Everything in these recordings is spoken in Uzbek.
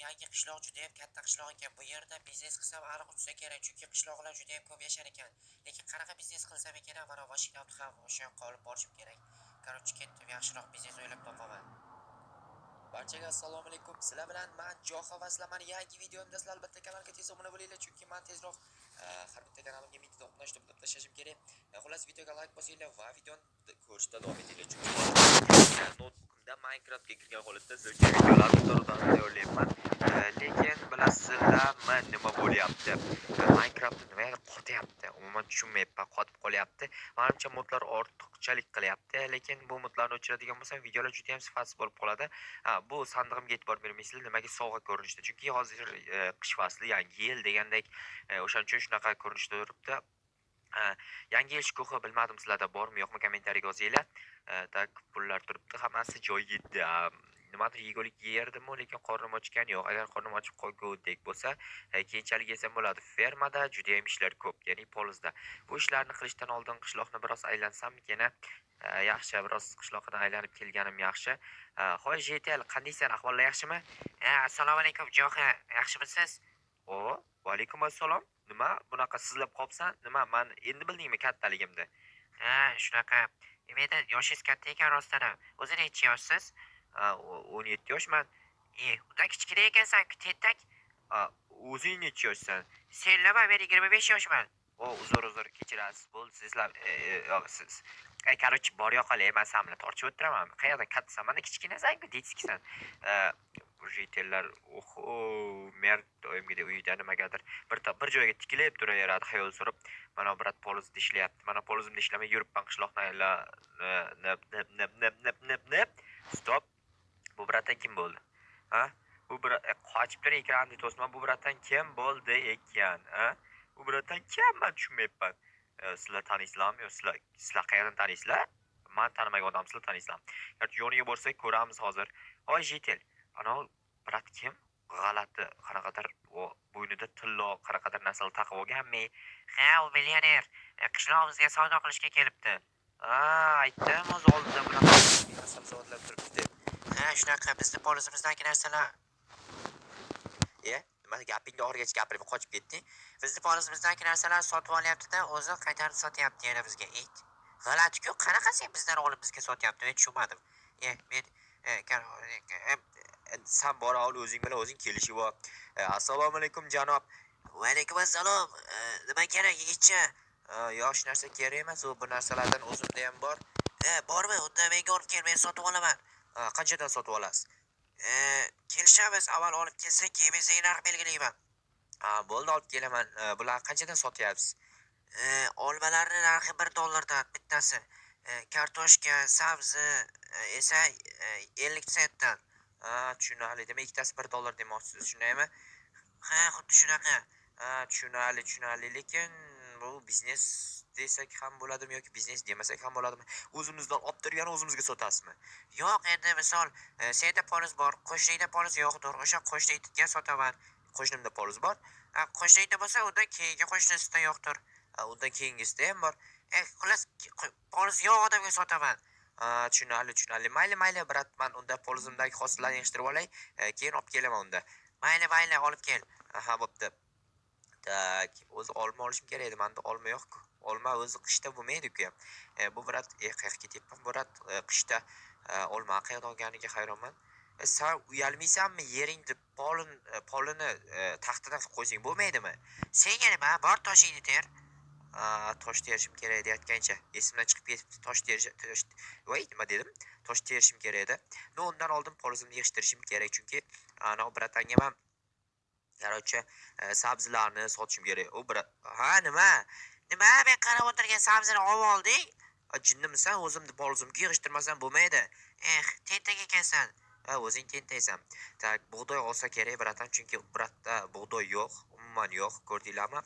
yangi qishloq juda ham katta qishloq ekan. Bu yerda biznes qilsam ariq uchsa kerak, chunki qishloqlar juda ham ko'p yashar ekan. Lekin qanaqa biznes qilsam ekan, mana Washington ham o'sha yoqqa olib borishim kerak. Короче, ketdim, yaxshiroq biznes o'ylab topaman. Barchaga assalomu alaykum. Sizlar bilan men Jo'xa va sizlar meni yangi videomda sizlar albatta kanalga tez obuna bo'linglar, chunki men tezroq har bitta kanalimga mingta to'qnashtirib bilib tashlashim kerak. Xullas videoga like bosinglar va videoni ko'rishda davom etinglar, chunki notebookimda Minecraftga kirgan holatda sizlarga videolarni to'g'ridan tayyorlayapman. Lekin bilasizlarmi nima bo'lyapti? Minecraft nimaga qotyapti? Umuman tushunmayapman, qotib qolyapti. Menimcha modlar ortiqchalik qilyapti, lekin bu modlarni o'chiradigan bo'lsam videolar juda ham sifatsiz bo'lib qoladi. Bu sandig'imga e'tibor bermaysizlar, nimaga sovg'a ko'rinishda? Chunki hozir qish fasli, yangi yil degandek o'shaning uchun shunaqa ko'rinishda turibdi. Yangi yil shukuhi bilmadim sizlarda bormi yo'qmi, kommentariyaga yozinglar. Tak pullar turibdi, hammasi joyida. Nimadir yegulik yerdim, lekin qornim ochgan yo'q. Agar qornim ochib qolgudek bo'lsa, keyinchalik yesam bo'ladi. Fermada juda ham ishlar ko'p, ya'ni polizda. Bu ishlarni qilishdan oldin qishloqni biroz aylansammikan, yaxshi, biroz qishloqdan aylanib kelganim yaxshi. Xo'sh, JTL, qandaysan? Ahvollar yaxshimi? Assalomu alaykum, Jo'xa. Yaxshimisiz? Va alaykum assalom. Nima? Bunaqa sizlab qolibsan? Nima? Men endi bildingmi kattaligimni? Shunaqa. Menda yoshingiz katta ekan rostdan ham. O'zi necha yoshsiz? 17 yoshman. Undan kichkina ekansan-ku, tentak. O'zing necha yoshsan? Sen nima? Men 25 yoshman. Uzr, kechirasiz. Bo'ldi, sizlar siz. Короче, bor yoqalay, men sen bilan tortishib o'tiraman. Qayerda kattasan? Mana kichkinasan-ku, detskisan. Jitellar, mer doimgidek uyda nimagadir bir joyga tikilib turaveradi, xayol surib. Mana brat polizda ishlayapti. Mana polizimda ishlamay yuribman qishloqdan nip. Stop. Bu bratdan kim bo'ldi? Bu brat qochib turib ekranni to'sman. Bu bratdan kim bo'ldi ekan? Bu bratdan kim? Men tushunmayapman. Sizlar taniysizlarmi yo sizlar qayerdan taniysizlar? Men tanimagan odam sizlar taniysizlar. Yoki yoniga borsak ko'ramiz hozir. Hoy Jitel, ana brat kim? G'alati, qanaqadir bo'ynida tillo, qanaqadir narsalar taqib olganmi? U millioner. Qishlog'imizga savdo qilishga kelibdi. Aytdim o'z oldida bunaqa sabzavotlar turibdi deb. Shunaqa bizni polizimizdagi narsalar. Nima gapingni oxirigacha gapirib qochib ketding? Bizni polizimizdagi narsalar sotib olyapti-da, o'zi qaytarib sotyapti yana bizga. G'alati-ku, qanaqa sen bizdan olib bizga sotyapti? Men tushunmadim. Men sen bora ol, o'zing bilan o'zing kelishib ol. Assalomu alaykum janob. Va alaykum assalom. Nima kerak yigitcha? Yosh narsa kerak emas, bu narsalardan o'zimda ham bor. Bormi? Unda menga olib kel, men sotib olaman. Qanchadan sotib olasiz? Kelishamiz, avval olib kelsin, keyin men senga narx belgilayman. Bo'ldi, olib kelaman. Bular qanchadan sotyapsiz? Olmalarning narxi $1 bittasi. Kartoshka, sabzi esa 50 sentdan. Tushunarli. Demak, ikkitasi $1 demoqchisiz, shundaymi? Xuddi shunaqa. Tushunarli, lekin bu biznes desak ham bo'ladimi yoki biznes demasak ham bo'ladimi? O'zimizdan olib turgan o'zimizga sotasizmi? Yo'q, endi misol, senda poliz bor, qo'shningda poliz yo'qdir. O'sha qo'shningga sotaman. Qo'shnimda poliz bor. Qo'shningda bo'lsa, undan keyingi qo'shnisida yo'qdir. Undan keyingisida ham bor. Xullas, poliz yo'q odamga sotaman. Tushunarli. Mayli, brat, men unda polizimdagi hosillarni yig'ishtirib olay, keyin olib kelaman unda. Mayli, olib kel. Bo'pti. Tak, o'zi olma olishim kerak edi. Menda olma yo'q-ku. Olma o'zi qishda bo'lmaydi-ku ham. Bu brat, qayerga ketyapman? Brat, qishda olma qayerdan olganiga hayronman. Sen uyalmaysanmi? Yeringni polini taxtadan qo'ysang bo'lmaydimi? Senga nima? Bor toshingni ter. Tosh terishim kerak deyotgancha esimdan chiqib ketibdi. Tosh nima dedim? Tosh terishim kerak edi. Undan oldin polizimni yig'ishtirishim kerak, chunki ana bratanga men Короче, sabzilarni sotishim kerak. Nima? Men qarab o'tirgan sabzini olib olding? Jinnimisan? O'zimni polizimga yig'ishtirmasam bo'lmaydi. Tentak ekansan. O'zing tentaysan. Tak, bug'doy olsa kerak bratan, chunki bratda bug'doy yo'q, umuman yo'q, ko'rdinglarmi?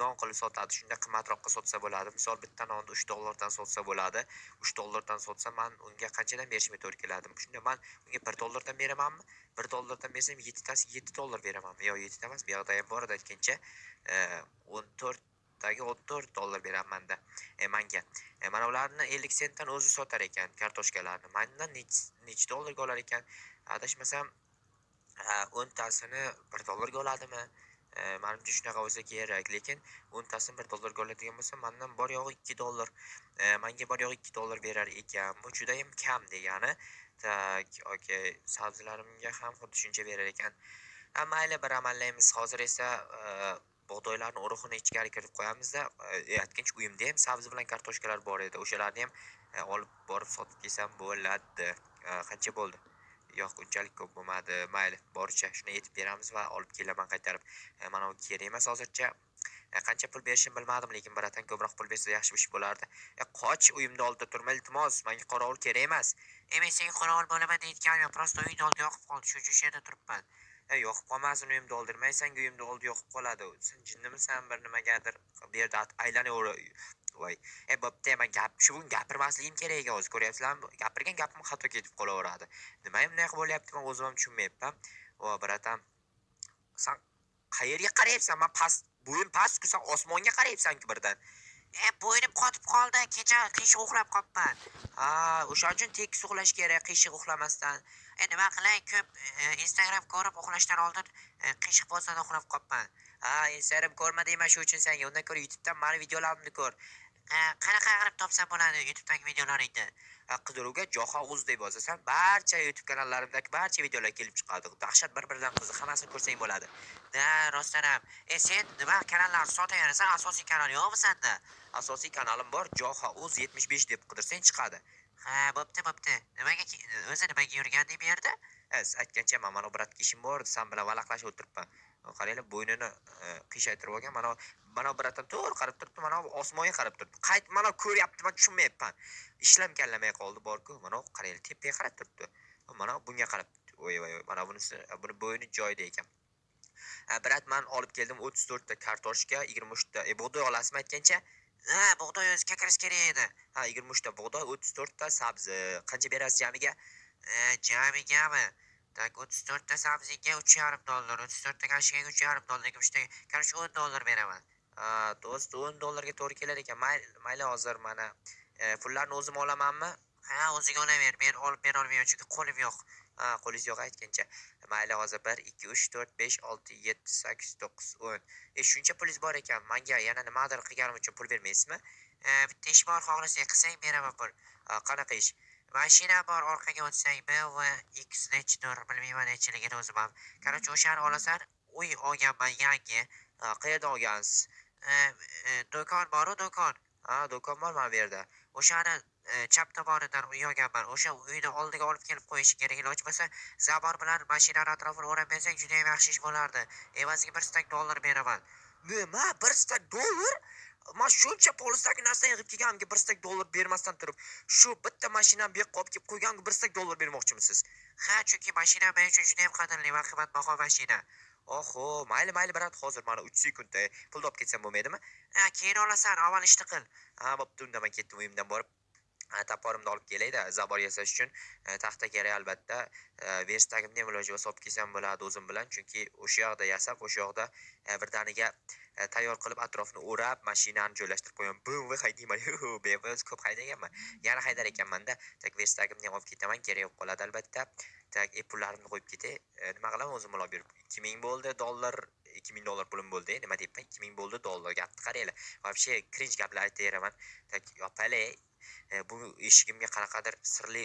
Non qilib sotadi. Shunda qimmatroqqa sotsa bo'ladi. Misol bitta nonni $3 dan sotsa bo'ladi. $3 dan sotsa men unga qanchadan berishim to'g'ri keladi? Shunda men unga $1 dan beramanmi? $1 dan bersam 7 tasi $7 beramanmi? Yo'q, 7 emas, bu yoqda ham bor edi aytgancha. 14 $14 beraman-da. Menga. Mana ularni 50 sentdan o'zi sotar ekan kartoshkalarni. Mendan necha dollarga olar ekan? Adashmasam o'ntasini $1 ga oladimi? Menimcha shunaqa bo'lsa kerak, lekin o'ntasini $1 ga oladigan bo'lsa, mendan bor yo'g'i $2. Menga bor yo'g'i $2 berar ekan. Bu juda ham kam degani. Tak, okey. Sabzilarimga ham xuddi shuncha berar ekan. Mayli, bir amallaymiz. Hozir esa bug'doylarni urug'ini ichkari kiritib qo'yamiz-da. Aytgancha uyimda ham sabzi bilan kartoshkalar bor edi. O'shalarni ham olib borib sotib kelsam bo'ladi. Qancha bo'ldi? Yo'q, unchalik ko'p bo'lmadi. Mayli, boricha shuni yetib beramiz va olib kelaman qaytarib. Mana bu kerak emas hozircha. Qancha pul berishini bilmadim, lekin biratan ko'proq pul bersa yaxshi ish bo'lardi. Qoch, uyimda oldida turma iltimos. Menga qorovul kerak emas. Men senga qorovul bo'laman deyotganim yo'q, prosta uyingda oldida yoqib qoldi, shu yerda turibman. Yoqib qolmasin, uyimda o'ldirmaysan, uyimda oldi yoqib qoladi. Sen jinnimisan, bir nimagadir bu yerda aylanaver. Voy, bo'pti, men shu gapirmasligim kerak ekan, o'zi ko'ryapsizlarmi? Gapirgan gapim xato ketib qolaveradi. Nima ham bunaqa bo'lyapti, men o'zim ham tushunmayapman. Vo, biratam, sen qayerga qarayapsan? Men bo'yim past-ku, sen osmonga qarayapsan-ku birdan. Bo'ynim qotib qoldi, kecha qiyshiq uxlab qolibman. O'sha uchun tekis uxlash kerak, qiyshiq uxlamasdan. Nima qilay, ko'p Instagram ko'rib uxlashdan oldin qiyshiq bo'lsa uxlab qolibman. Instagram ko'rma deyman shu uchun senga. Undan ko'ra YouTube'dan meni videolarimni ko'r. Qanaqa qilib topsam bo'ladi YouTube'dagi videolaringni? Qidiruvga Joha Uz deb yozasan, barcha YouTube kanallarimdagi barcha videolar kelib chiqadi. Dahshat bir-biridan qiziq, hammasini ko'rsang bo'ladi. Rostdan ham. Sen nima kanallarni sotayapsan? Asosiy kanal yo'qmi senda? Asosiy kanalim bor, Joha Uz 75 deb qidirsang chiqadi. Bo'pti. Nimaga o'zi nimaga yurganding bu yerda? Aytgancha mana bu bratga ishim bor, sen bilan valaqlashib o'tiribman. Qaranglar, bo'ynini qiyshaytirib olgan. Mana bratdan to'g'ri qarab turibdi, mana osmonga qarab turibdi. Qayt, mana ko'ryapti, men tushunmayapman. Ishlam kallamay qoldi, bor-ku. Mana qaranglar, tepaga qarab turibdi. Mana bunga qarab. Voy, mana buni bo'yni joyida ekan. Brat, men olib keldim 34 ta kartoshka, 23 ta bug'doy olasizmi aytgancha? Bug'doy o'zi kakarish kerak edi. 23 ta bug'doy, 34 ta sabzi. Qancha berasiz jamiga? Jamigami? Tak, 34 ta sabziga $3.5, 34 ta kashiga $3.5, 23 ta karish $10 beraman. Do'st, $10 ga to'g'ri kelar ekan. Mayli, hozir mana pullarni o'zim olamanmi? O'zing olaver. Men olib bera olmayman, chunki qo'lim yo'q. Qo'lingiz yo'q aytgancha. Mayli, hozir 1 2 3 4 5 6 7 8 9 10. Shuncha pulingiz bor ekan. Menga yana nimadir qilganim uchun pul bermaysizmi? Bitta ish bor, xohlasang qilsang beraman pul. Qanaqa ish? Mashina bor, orqaga o'tsang, BMW X nechdir, bilmayman nechiligini o'zim ham. Qarachi, o'shani olasan, uy olganman yangi. Qayerdan olgansiz? Do'kon bor-ku, do'kon. Do'kon bor mana bu yerda. O'shani chap tomonidan uy olganman. O'sha uyni oldiga olib kelib qo'yish kerak. Iloji bo'lsa, zabor bilan mashinani atrofini o'rab bersang, juda ham yaxshi ish bo'lardi. Evaziga $1 beraman. Nima? $1? Men shuncha polisdagi narsani yig'ib kelganimga $1 bermasdan turib, shu bitta mashinani bu yoqqa olib kelib qo'yganiga $1 bermoqchimisiz? Chunki mashina men uchun juda ham qadrli va qimmatbaho mashina. Oho, mayli, brat, hozir mana 3 sekundda pulni olib ketsam bo'lmaydimi? Keyin olasan, avval ishni qil. Bo'pti, unda men ketdim uyimdan borib taporimni olib kelayda, zabor yasash uchun taxta kerak albatta. Versdagimni ham iloji bo'lsa olib kelsam bo'ladi o'zim bilan, chunki o'sha yoqda yasab, o'sha yoqda birdaniga tayyor qilib atrofni o'rab, mashinani joylashtirib qo'yaman. BMW haydayman. BMW ko'p haydaganman. Yana haydar ekanman-da. Tak, versdagimni ham olib ketaman, kerak bo'lib qoladi albatta. Tak, pullarimni qo'yib ketay. Nima qilaman o'zim olib berib. 2000 bo'ldi dollar, $2000 pulim bo'ldi. Nima deyapman? 2000 bo'ldi dollar. Gapni qaranglar. Вообще cringe gaplar aytaveraman. Tak, yopalay. Bu eshigimga qanaqadir sirli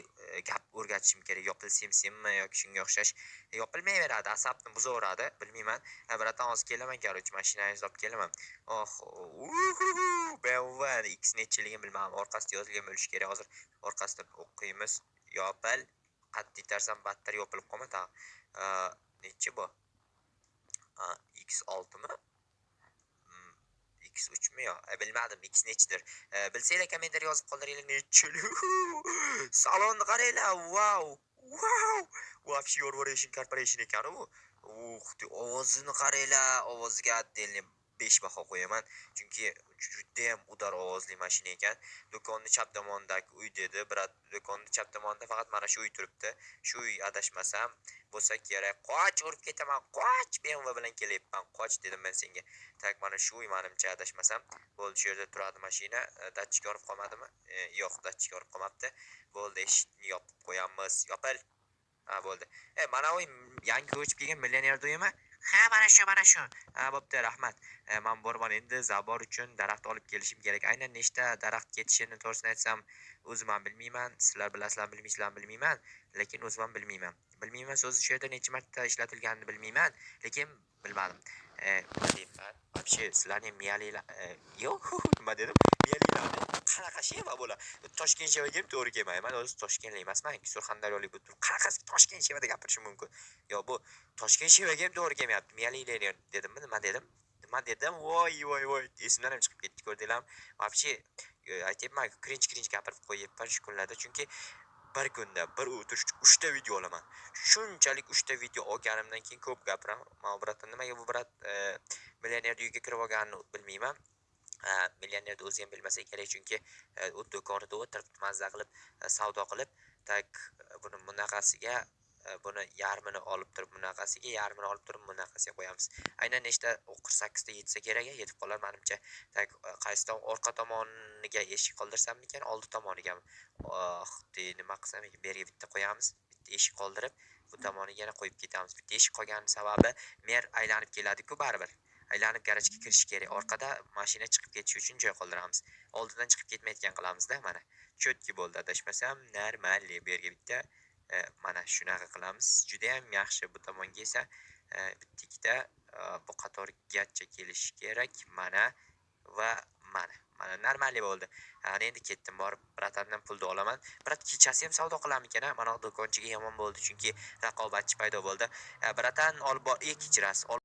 gap o'rgatishim kerak. Yopilsimmi yoki shunga o'xshash. Yopilmayveradi, asabni buzaveradi, bilmayman. Biratan hozir kelaman, короче, mashinangizni olib kelaman. BMW X nechiligini bilmadim. Orqasida yozilgan bo'lishi kerak. Hozir orqasidan o'qiymiz. Yopil. Qattiq tarsam battar yopilib qolma. Nechi bu? X6 mi? X3 mi yo? Bilmadim, X nechidir. Bilsanglar kommentar yozib qoldiringlar, nechilik. Salonni qaranglar. Wow. Вообще Yorvoration Corporation ekan u. Ovozini qaranglar, ovoziga отдельно 5 baho qo'yaman. Chunki juda ham udar ovozli mashina ekan. Do'konni chap tomonidagi uy dedi, brat. Do'konni chap tomonida faqat mana shu uy turibdi. Shu uy adashmasam bo'lsa kerak. Qoch, urib ketaman. Qoch, BMW bilan kelyapman. Qoch dedim men senga. Tak, mana shu uy menimcha adashmasam. Bo'ldi, shu yerda turadi mashina. Datchik olib qolmadimi? Yo'q, datchik olib qolmabdi. Bo'ldi, eshikni yopib qo'yamiz. Yopil. Bo'ldi. Mana uy yangi ko'chib kelgan millioner do'yimi? Ha, mana shu. Ha, bo'pti, rahmat. Men boraman endi zabor uchun daraxt olib kelishim kerak. Aynan nechta daraxt ketishini to'g'risini aytsam, o'zim ham bilmayman. Sizlar bilasizlarmi, bilmaysizlarmi bilmayman, lekin o'zim ham bilmayman. Bilmayman so'zi shu yerda necha marta ishlatilganini bilmayman, lekin bilmadim. Nima deyman? Вообще sizlarning miyalilar yo'q, nima dedim? Miyalilarni qanaqa sheva bo'lar? Toshkent shevaga ham to'g'ri kelmayman. Men o'zi Toshkentlik emasman, Surxondaryolik bo'lib turib, qanaqasi Toshkent shevada gapirishim mumkin? Yo, bu Toshkent shevaga ham to'g'ri kelmayapti. Miyalilar dedimmi? Nima dedim? Nima dedim? Voy. Esimdan ham chiqib ketdi, ko'rdinglarmi? Вообще aytyapman, cringe gapirib qo'yibman shu kunlarda, chunki bir kunda bir o'tirish 3 ta video olaman. Shunchalik 3 ta video olganimdan keyin ko'p gapiraman. Men bratdan nimaga bu brat millioner uyiga kirib olganini bilmayman. Millionerni o'zi ham bilmasa kerak, chunki u do'konida o'tirib mazza qilib savdo qilib, tak buni bunaqasiga buni yarmini olib turib bunaqasiga, yarmini olib turib bunaqasiga qo'yamiz. Aynan nechta 48 ta yetsa kerak, yetib qolar menimcha. Tak qaysi orqa tomoniga eshik qoldirsammikan, oldi tomonigami? Nima qilsam ekan, bu yerga bitta qo'yamiz. Bitta eshik qoldirib, bu tomoniga yana qo'yib ketamiz. Bitta eshik qolgani sababi mer aylanib keladi-ku baribir. Aylanib garajga kirish kerak. Orqada mashina chiqib ketishi uchun joy qoldiramiz. Oldidan chiqib ketmayotgan qilamiz-da mana. Chotki bo'ldi, adashmasam, normal. Bu yerga bitta mana shunaqa qilamiz. Juda ham yaxshi. Bu tomonga esa bitta ikkita bu qatorgacha kelishi kerak. Mana va mana. Mana normali bo'ldi. Ana endi ketdim, borib bratandan pulni olaman. Brat kechasi ham savdo qilarmikan, mana do'konchiga yomon bo'ldi, chunki raqobatchi paydo bo'ldi. Bratan olib bor, kechirasiz.